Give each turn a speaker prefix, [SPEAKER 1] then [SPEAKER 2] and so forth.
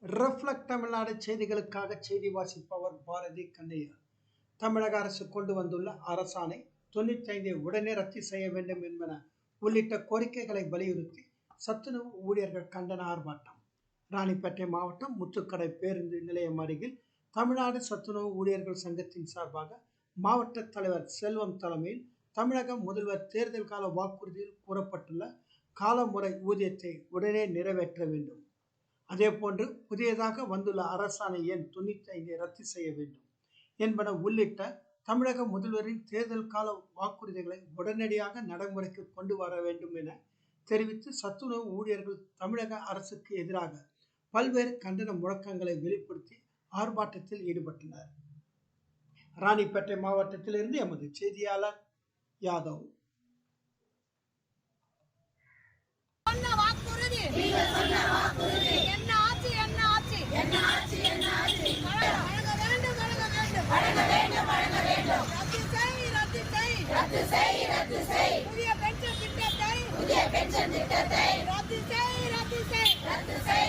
[SPEAKER 1] Reflect Tamil Nadu செய்திகளுக்காக செய்தி வாசிப்பவர் பாரதி கண்ணையா. தமிழக அரசு கொண்டு வந்துள்ள அரசாணை 95 உடனே ரத்து செய்ய வேண்டும் என்பன உள்ளிட்ட கோரிக்கைகளை வலியுறுத்தி சத்துணவு ஊழியர்கள் கண்டன ஆர்ப்பாட்டம். ராணிப்பேட்டை மாவட்டம் முத்துக்கடை பேருந்து நிலையம் அருகில் தமிழ்நாடு சத்துணவு ஊழியர்கள் சங்கத்தின் சார்பாக மாவட்ட தலைவர் செல்வம் தலைமையில் தமிழக முதல்வர் தேர்தல் கால வாக்குறுதியில் கூறப்பட்டுள்ள காலமுறை ஊதியத்தை உடனே நிறைவேற்ற வேண்டும், அதேபோன்று புதியதாக வந்துள்ள அரசாணை எண் 95 ரத்து செய்ய வேண்டும் என்பன உள்ளிட்ட தமிழக முதல்வரின் தேர்தல் கால வாக்குறுதிகளை உடனடியாக நடைமுறைக்கு கொண்டு வர வேண்டும் என தெரிவித்து சத்துணவு ஊழியர்கள் தமிழக அரசுக்கு எதிராக பல்வேறு கண்டன முழக்கங்களை வெளிப்படுத்தி ஆர்ப்பாட்டத்தில் ஈடுபட்டனர். ராணிப்பேட்டை மாவட்டத்திலிருந்து எமது செய்தியாளர் யாதவ்.
[SPEAKER 2] புதிய பென்ஷன் திட்டத்தை ரத்து செய்.